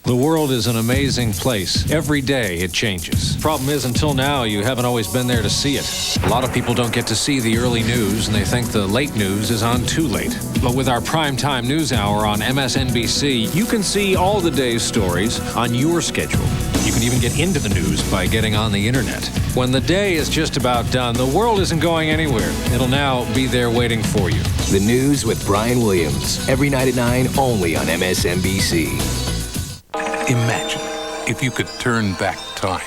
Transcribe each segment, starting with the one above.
The world is an amazing place. Every day it changes. Problem is, until now, you haven't always been there to see it. A lot of people don't get to see the early news, and they think the late news is on too late. But with our primetime news hour on MSNBC, you can see all the day's stories on your schedule. You can even get into the news by getting on the internet. When the day is just about done, the world isn't going anywhere. It'll now be there waiting for you. The News with Brian Williams, every night at 9, only on MSNBC. Imagine if you could turn back time.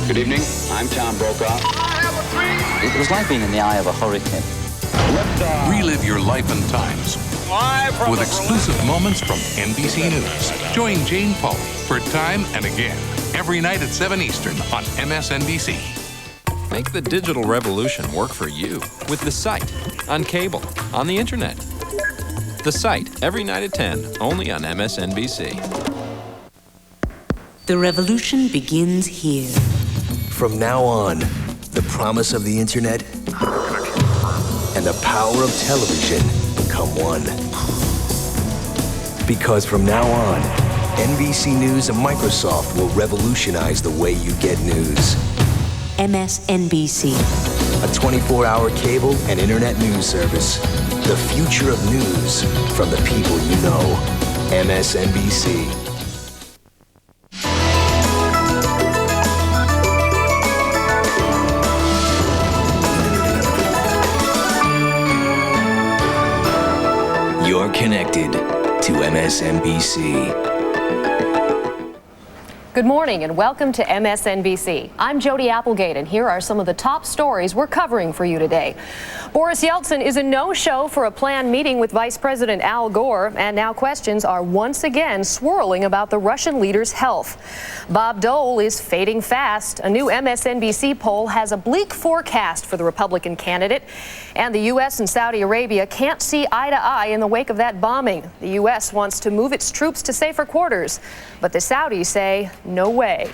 Good evening, I'm Tom Brokaw. I have a dream. It was like being in the eye of a hurricane. Relive your life and times with exclusive moments from NBC News. Join Jane Pauley for Time and Again, every night at 7 Eastern on MSNBC. Make the digital revolution work for you with The Site, on cable, on the internet. The Site, every night at 10, only on MSNBC. The revolution begins here. From now on, the promise of the internet and the power of television become one. Because from now on, NBC News and Microsoft will revolutionize the way you get news. MSNBC. A 24-hour cable and internet news service. The future of news from the people you know. MSNBC. You're connected to MSNBC. Good morning and welcome to MSNBC. I'm Jody Applegate, and here are some of the top stories we're covering for you today. Boris Yeltsin is a no-show for a planned meeting with Vice President Al Gore, and now questions are once again swirling about the Russian leader's health. Bob Dole is fading fast. A new MSNBC poll has a bleak forecast for the Republican candidate, and the U.S. and Saudi Arabia can't see eye to eye in the wake of that bombing. The U.S. wants to move its troops to safer quarters, but the Saudis say no way.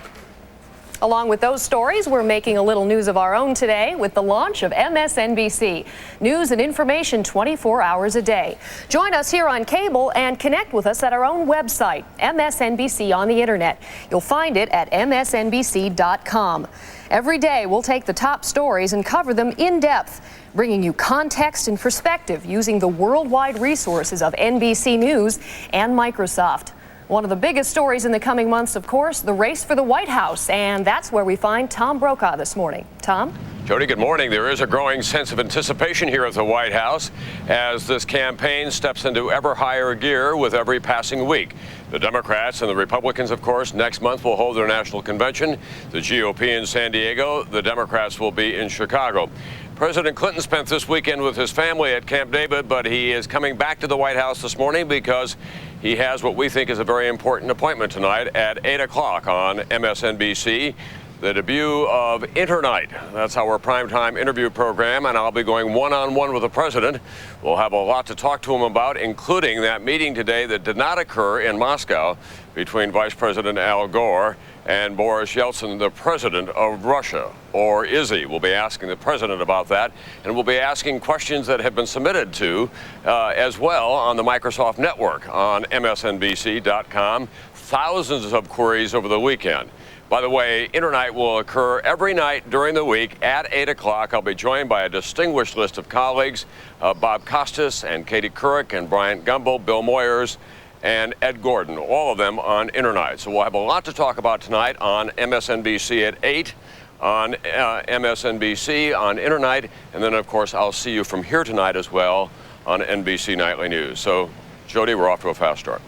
Along with those stories, we're making a little news of our own today with the launch of MSNBC. News and information 24 hours a day. Join us here on cable and connect with us at our own website, MSNBC on the internet. You'll find it at msnbc.com. Every day, we'll take the top stories and cover them in depth, bringing you context and perspective using the worldwide resources of NBC News and Microsoft. One of the biggest stories in the coming months, of course, the race for the White House, and that's where we find Tom Brokaw this morning. Tom? Jody, good morning. There is a growing sense of anticipation here at the White House as this campaign steps into ever higher gear with every passing week. The Democrats and the Republicans, of course, next month will hold their national convention. The GOP in San Diego, the Democrats will be in Chicago. President Clinton spent this weekend with his family at Camp David, but he is coming back to the White House this morning because he has what we think is a very important appointment tonight at 8 o'clock on MSNBC. The debut of Internight. That's our primetime interview program, and I'll be going one-on-one with the president. We'll have a lot to talk to him about, including that meeting today that did not occur in Moscow between Vice President Al Gore and Boris Yeltsin, the president of Russia. Or is he? We'll be asking the president about that, and we'll be asking questions that have been submitted to as well on the Microsoft network on MSNBC.com. Thousands of queries over the weekend. By the way, Internight will occur every night during the week at 8 o'clock. I'll be joined by a distinguished list of colleagues, Bob Costas and Katie Couric and Bryant Gumbel, Bill Moyers, and Ed Gordon, all of them on Internight. So we'll have a lot to talk about tonight on MSNBC at 8, on MSNBC, on Internight, and then, of course, I'll see you from here tonight as well on NBC Nightly News. So, Jody, we're off to a fast start.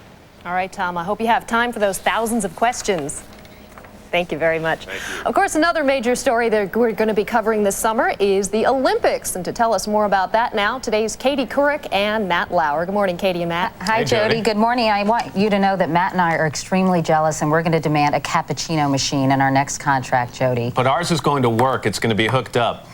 All right, Tom, I hope you have time for those thousands of questions. Thank you very much. Of course, another major story that we're going to be covering this summer is the Olympics. And to tell us more about that now, today's Katie Couric and Matt Lauer. Good morning, Katie and Matt. Hi, Jody. Good morning. I want you to know that Matt and I are extremely jealous, and we're going to demand a cappuccino machine in our next contract, Jody. But ours is going to work. It's going to be hooked up.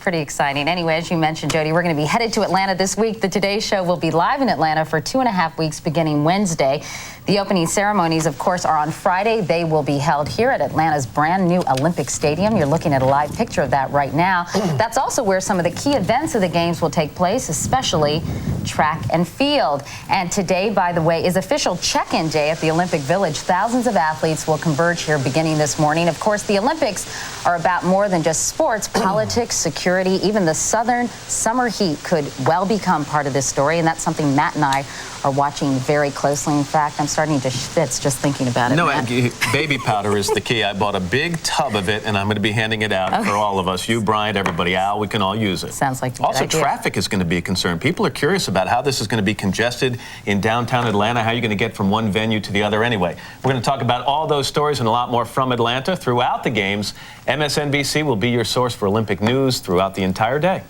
pretty exciting. Anyway, as you mentioned, Jody, we're going to be headed to Atlanta this week. The Today Show will be live in Atlanta for 2.5 weeks beginning Wednesday. The opening ceremonies, of course, are on Friday. They will be held here at Atlanta's brand new Olympic Stadium. You're looking at a live picture of that right now. That's also where some of the key events of the games will take place, especially track and field. And today, by the way, is official check-in day at the Olympic Village. Thousands of athletes will converge here beginning this morning. Of course, the Olympics are about more than just sports. Politics, security, even the southern summer heat could well become part of this story, and that's something Matt and I are watching very closely. In fact, I'm starting to schwitz just thinking about it. No, Matt. baby powder is the key. I bought a big tub of it, and I'm going to be handing it out for all of us. You, Bryant, everybody, Al, we can all use it. Sounds like a also, good idea. Traffic is going to be a concern. People are curious about how this is going to be congested in downtown Atlanta, how you're going to get from one venue to the other anyway. We're going to talk about all those stories and a lot more from Atlanta throughout the games. MSNBC will be your source for Olympic news throughout the entire day.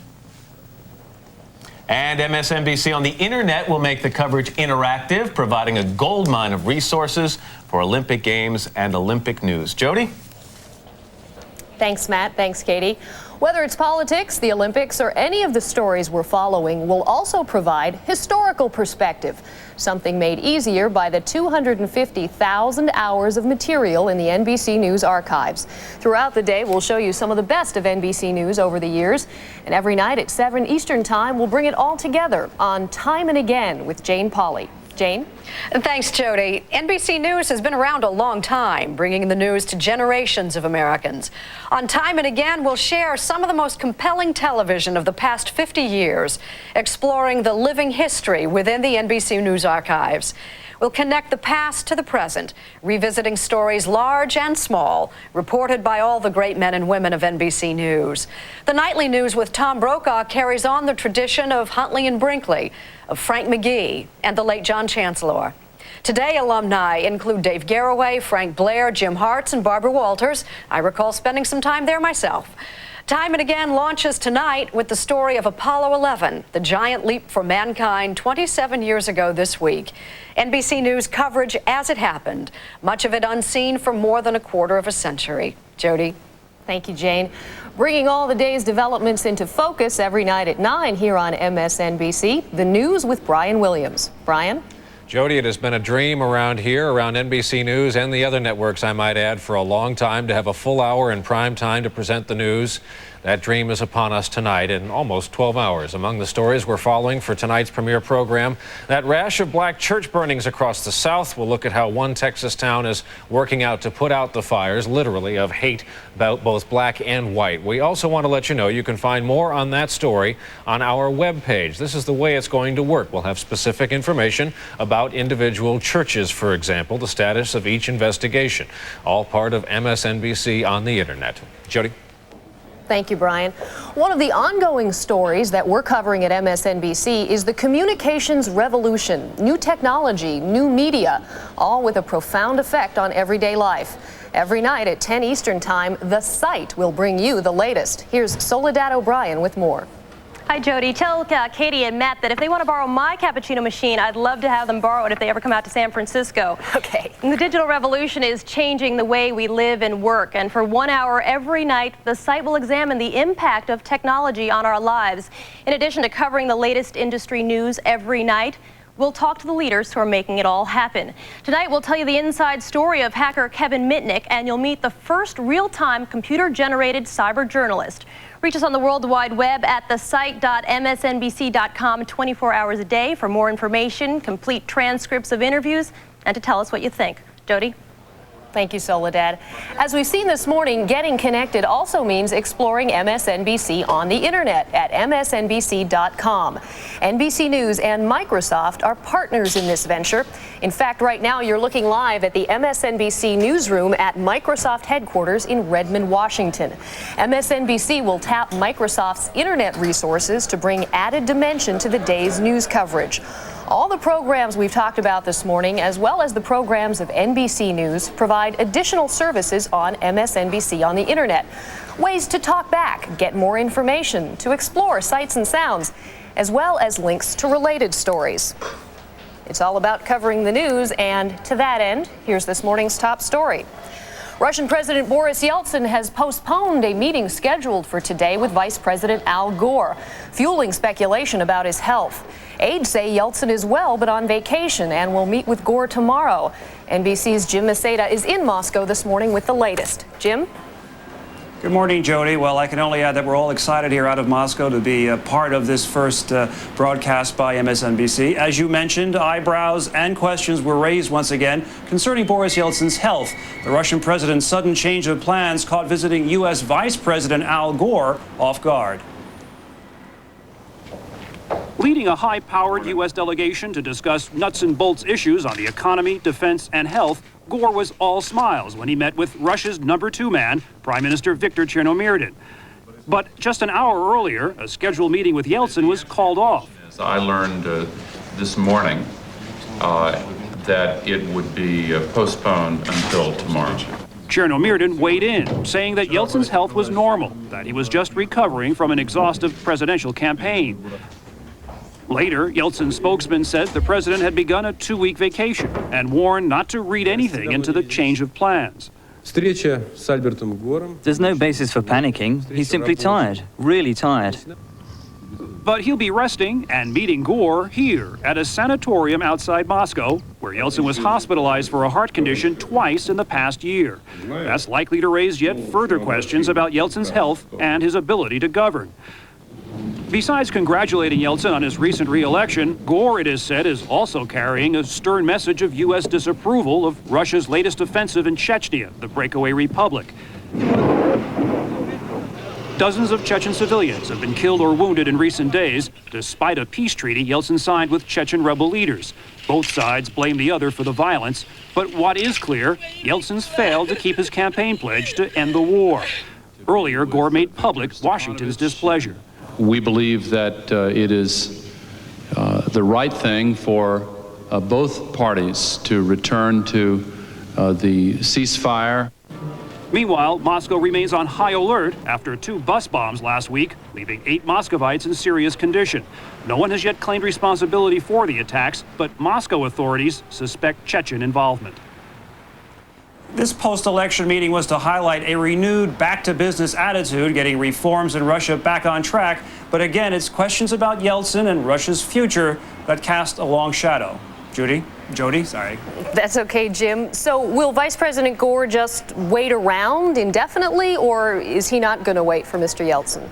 And MSNBC on the internet will make the coverage interactive, providing a goldmine of resources for Olympic Games and Olympic news. Jody? Thanks, Matt. Thanks, Katie. Whether it's politics, the Olympics, or any of the stories we're following, will also provide historical perspective, something made easier by the 250,000 hours of material in the NBC News archives. Throughout the day, we'll show you some of the best of NBC News over the years, and every night at 7 Eastern Time, we'll bring it all together on Time and Again with Jane Pauley. Jane? Thanks, Jody. NBC News has been around a long time, bringing the news to generations of Americans. On Time and Again, we'll share some of the most compelling television of the past 50 years, exploring the living history within the NBC News archives. We'll connect the past to the present, revisiting stories large and small, reported by all the great men and women of NBC News. The Nightly News with Tom Brokaw carries on the tradition of Huntley and Brinkley, of Frank McGee, and the late John Chancellor. Today, alumni include Dave Garroway, Frank Blair, Jim Hartz, and Barbara Walters. I recall spending some time there myself. Time and Again launches tonight with the story of Apollo 11, the giant leap for mankind 27 years ago this week. NBC News coverage as it happened, much of it unseen for more than a quarter of a century. Jody? Thank you, Jane. Bringing all the day's developments into focus every night at 9 here on MSNBC, The News with Brian Williams. Brian? Jody, it has been a dream around here, around NBC News and the other networks, I might add, for a long time to have a full hour in prime time to present the news. That dream is upon us tonight in almost 12 hours. Among the stories we're following for tonight's premiere program, that rash of black church burnings across the South. We'll look at how one Texas town is working out to put out the fires, literally, of hate about both black and white. We also want to let you know you can find more on that story on our webpage. This is the way it's going to work. We'll have specific information about individual churches, for example, the status of each investigation, all part of MSNBC on the internet. Jody? Thank you, Brian. One of the ongoing stories that we're covering at MSNBC is the communications revolution, new technology, new media, all with a profound effect on everyday life. Every night at 10 Eastern Time, The Site will bring you the latest. Here's Soledad O'Brien with more. Hi, Jody. Tell Katie and Matt that if they want to borrow my cappuccino machine, I'd love to have them borrow it if they ever come out to San Francisco. Okay. And the digital revolution is changing the way we live and work. And for 1 hour every night, the site will examine the impact of technology on our lives. In addition to covering the latest industry news every night, we'll talk to the leaders who are making it all happen. Tonight, we'll tell you the inside story of hacker Kevin Mitnick, and you'll meet the first real-time computer-generated cyber journalist. Reach us on the World Wide Web at thesite.msnbc.com 24 hours a day for more information, complete transcripts of interviews, and to tell us what you think. Jody? Thank you, Soledad. As we've seen this morning, getting connected also means exploring MSNBC on the internet at msnbc.com. NBC News and Microsoft are partners in this venture. In fact, right now you're looking live at the MSNBC newsroom at Microsoft headquarters in Redmond, Washington. MSNBC will tap Microsoft's internet resources to bring added dimension to the day's news coverage. All the programs we've talked about this morning, as well as the programs of NBC News, provide additional services on MSNBC on the internet. Ways to talk back, get more information, to explore sights and sounds, as well as links to related stories. It's all about covering the news, and to that end, here's this morning's top story. Russian President Boris Yeltsin has postponed a meeting scheduled for today with Vice President Al Gore, fueling speculation about his health. Aides say Yeltsin is well but on vacation and will meet with Gore tomorrow. NBC's Jim Maseda is in Moscow this morning with the latest. Jim? Good morning, Jody. Well, I can only add that we're all excited here out of Moscow to be a part of this first broadcast by MSNBC. As you mentioned, eyebrows and questions were raised once again concerning Boris Yeltsin's health. The Russian president's sudden change of plans caught visiting U.S. Vice President Al Gore off guard. Leading a high-powered U.S. delegation to discuss nuts and bolts issues on the economy, defense, and health, Gore was all smiles when he met with Russia's #2 man, Prime Minister Viktor Chernomyrdin. But just an hour earlier, a scheduled meeting with Yeltsin was called off. I learned this morning that it would be postponed until tomorrow. Chernomyrdin weighed in, saying that Yeltsin's health was normal, that he was just recovering from an exhaustive presidential campaign. Later, Yeltsin's spokesman said the president had begun a 2-week vacation and warned not to read anything into the change of plans. There's no basis for panicking. He's simply tired, really tired. But he'll be resting and meeting Gore here at a sanatorium outside Moscow, where Yeltsin was hospitalized for a heart condition twice in the past year. That's likely to raise yet further questions about Yeltsin's health and his ability to govern. Besides congratulating Yeltsin on his recent re-election, Gore, it is said, is also carrying a stern message of U.S. disapproval of Russia's latest offensive in Chechnya, the breakaway republic. Dozens of Chechen civilians have been killed or wounded in recent days, despite a peace treaty Yeltsin signed with Chechen rebel leaders. Both sides blame the other for the violence, but what is clear, Yeltsin's failed to keep his campaign pledge to end the war. Earlier, Gore made public Washington's displeasure. We believe that it is the right thing for both parties to return to the ceasefire. Meanwhile, Moscow remains on high alert after 2 bus bombs last week, leaving 8 Muscovites in serious condition. No one has yet claimed responsibility for the attacks, but Moscow authorities suspect Chechen involvement. This post-election meeting was to highlight a renewed back-to-business attitude, getting reforms in Russia back on track. But again, it's questions about Yeltsin and Russia's future that cast a long shadow. Jody, sorry. That's okay, Jim. So will Vice President Gore just wait around indefinitely, or is he not going to wait for Mr. Yeltsin?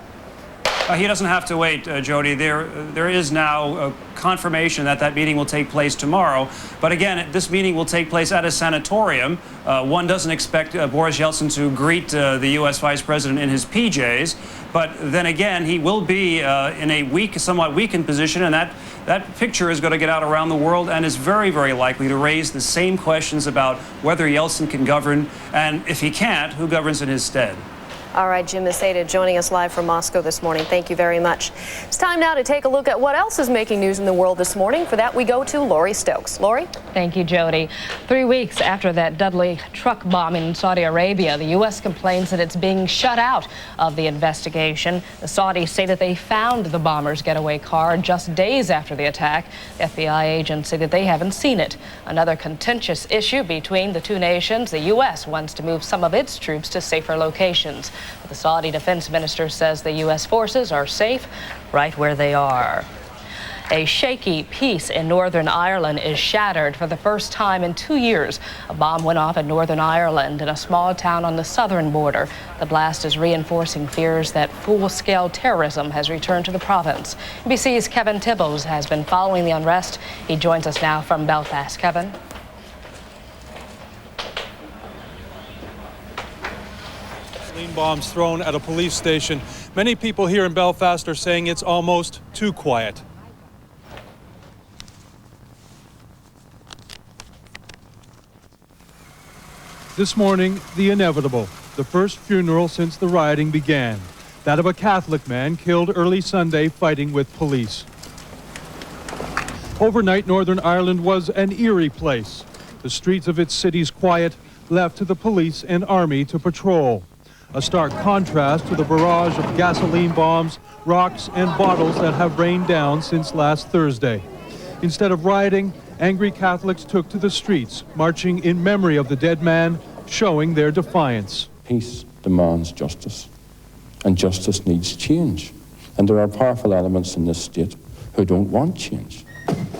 He doesn't have to wait, Jody. There is now a confirmation that that meeting will take place tomorrow. But again, this meeting will take place at a sanatorium. One doesn't expect Boris Yeltsin to greet the U.S. Vice President in his PJs. But then again, he will be in a somewhat weakened position, and that picture is going to get out around the world and is very, very likely to raise the same questions about whether Yeltsin can govern, and if he can't, who governs in his stead. All right, Jim Maseda joining us live from Moscow this morning. Thank you very much. It's time now to take a look at what else is making news in the world this morning. For that, we go to Laurie Stokes. Laurie? Thank you, Jody. 3 weeks after that deadly truck bombing in Saudi Arabia, the U.S. complains that it's being shut out of the investigation. The Saudis say that they found the bomber's getaway car just days after the attack. The FBI agents say that they haven't seen it. Another contentious issue between the two nations. The U.S. wants to move some of its troops to safer locations. The Saudi defense minister says the U.S. forces are safe right where they are. A shaky peace in Northern Ireland is shattered for the first time in 2 years. A bomb went off in Northern Ireland in a small town on the southern border. The blast is reinforcing fears that full-scale terrorism has returned to the province. NBC's Kevin Tibbles has been following the unrest. He joins us now from Belfast. Kevin? Bombs thrown at a police station. Many people here in Belfast are saying it's almost too quiet. This morning, the inevitable, the first funeral since the rioting began, that of a Catholic man killed early Sunday fighting with police. Overnight, Northern Ireland was an eerie place. The streets of its cities quiet, left to the police and army to patrol. A stark contrast to the barrage of gasoline bombs, rocks, and bottles that have rained down since last Thursday. Instead of rioting, angry Catholics took to the streets, marching in memory of the dead man showing their defiance. Peace demands justice, and justice needs change. And there are powerful elements in this state who don't want change.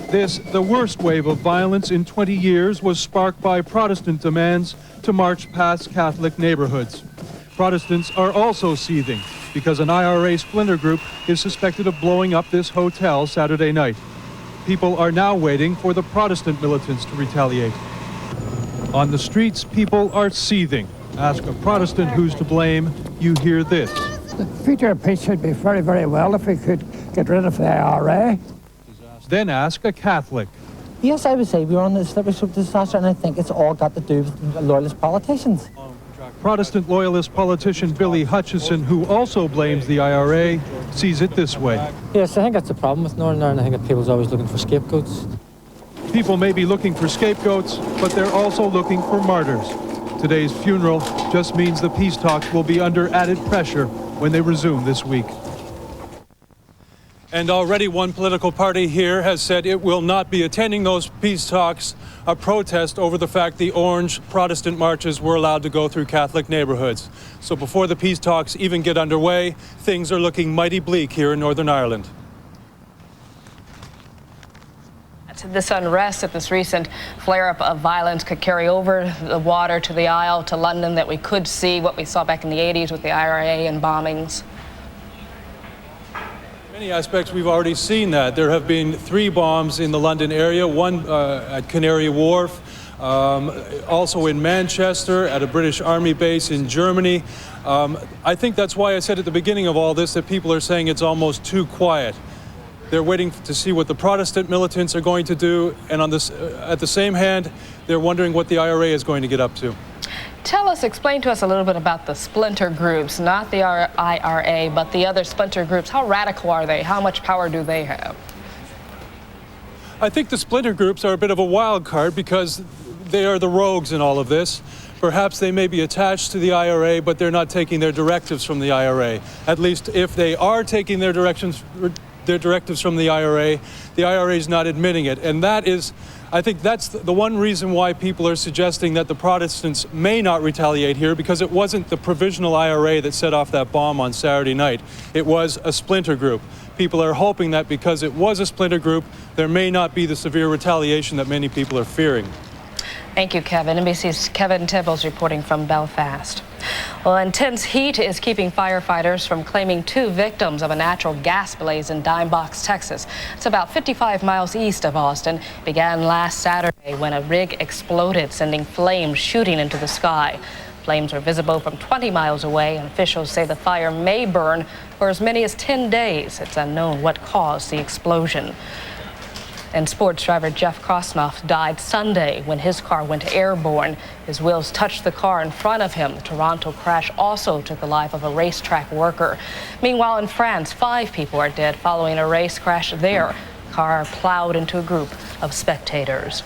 This, the worst wave of violence in 20 years, was sparked by Protestant demands to march past Catholic neighborhoods. Protestants are also seething because an IRA splinter group is suspected of blowing up this hotel Saturday night. People are now waiting for the Protestant militants to retaliate. On the streets, people are seething. Ask a Protestant who's to blame, you hear this. The future of peace should be very, very well if we could get rid of the IRA. Then ask a Catholic. Yes, I would say we're on the slippery slope of disaster, and I think it's all got to do with loyalist politicians. Protestant loyalist politician Billy Hutchison, who also blames the IRA, sees it this way. Yes, I think that's the problem with Northern Ireland. I think that people's always looking for scapegoats. People may be looking for scapegoats, but they're also looking for martyrs. Today's funeral just means the peace talks will be under added pressure when they resume this week. And already one political party here has said it will not be attending those peace talks, a protest over the fact the orange Protestant marches were allowed to go through Catholic neighborhoods. So before the peace talks even get underway, things are looking mighty bleak here in Northern Ireland. This unrest at this recent flare-up of violence could carry over the water to the Isle, to London, that we could see what we saw back in the 80s with the IRA and bombings. In many aspects, we've already seen that. There have been 3 bombs in the London area, one at Canary Wharf, also in Manchester, at a British Army base in Germany. I think that's why I said at the beginning of all this that people are saying it's almost too quiet. They're waiting to see what the Protestant militants are going to do, and on this, at the same hand, they're wondering what the IRA is going to get up to. Explain to us a little bit about the splinter groups, not the IRA, but the other splinter groups. How radical are they? How much power do they have? I think the splinter groups are a bit of a wild card because they are the rogues in all of this. Perhaps they may be attached to the IRA, but they're not taking their directives from the IRA. At least if they are taking their directives from the IRA is not admitting it. And that is, I think that's the one reason why people are suggesting that the Protestants may not retaliate here, because it wasn't the provisional IRA that set off that bomb on Saturday night. It was a splinter group. People are hoping that because it was a splinter group, there may not be the severe retaliation that many people are fearing. Thank you, Kevin. NBC's Kevin Tibbles reporting from Belfast. Well, intense heat is keeping firefighters from claiming 2 victims of a natural gas blaze in Dime Box, Texas. It's about 55 miles east of Austin. It began last Saturday when a rig exploded, sending flames shooting into the sky. Flames are visible from 20 miles away, and officials say the fire may burn for as many as 10 days. It's unknown what caused the explosion. And sports driver Jeff Krosnoff died Sunday when his car went airborne. His wheels touched the car in front of him. The Toronto crash also took the life of a racetrack worker. Meanwhile, in France, 5 people are dead following a race crash there. The car plowed into a group of spectators.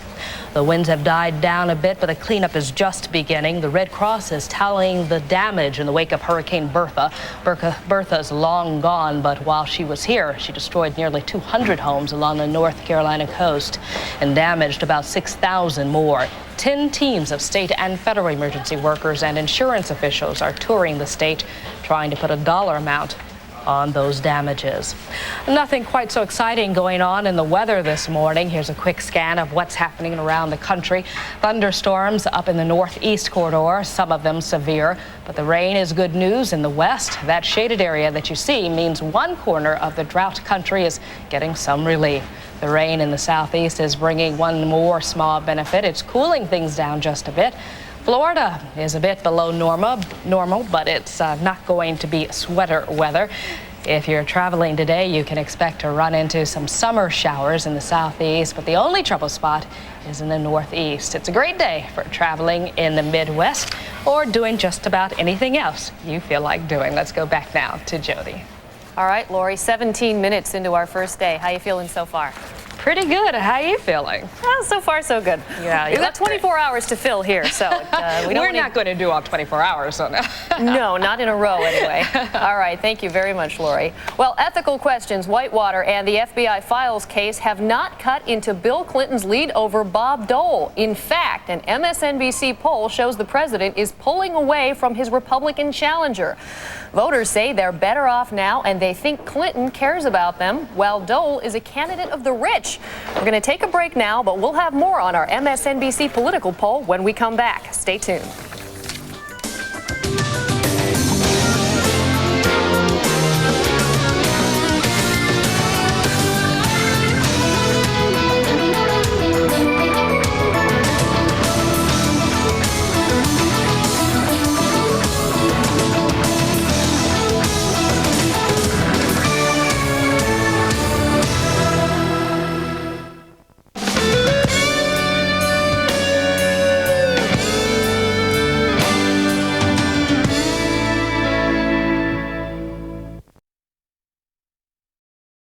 The winds have died down a bit, but the cleanup is just beginning. The Red Cross is tallying the damage in the wake of Hurricane Bertha. Bertha's long gone, but while she was here, she destroyed nearly 200 homes along the North Carolina coast and damaged about 6,000 more. 10 teams of state and federal emergency workers and insurance officials are touring the state, trying to put a dollar amount on those damages. Nothing quite so exciting going on in the weather this morning. Here's a quick scan of what's happening around the country. Thunderstorms up in the northeast corridor, some of them severe, but the rain is good news in the west. That shaded area that you see means one corner of the drought country is getting some relief. The rain in the southeast is bringing one more small benefit. It's cooling things down just a bit. Florida is a bit below normal, but it's not going to be sweater weather. If you're traveling today, you can expect to run into some summer showers in the southeast, but the only trouble spot is in the northeast. It's a great day for traveling in the Midwest or doing just about anything else you feel like doing. Let's go back now to Jody. All right, Lori, 17 minutes into our first day. How you feeling so far? Pretty good. How are you feeling? Well, so far, so good. Yeah, We've got 24 hours to fill here, so we're not going to do all 24 hours, so no. No, not in a row anyway. All right, thank you very much, Lori. Well, ethical questions, Whitewater, and the FBI files case have not cut into Bill Clinton's lead over Bob Dole. In fact, an MSNBC poll shows the president is pulling away from his Republican challenger. Voters say they're better off now, and they think Clinton cares about them, while Dole is a candidate of the rich. We're going to take a break now, but we'll have more on our MSNBC political poll when we come back. Stay tuned.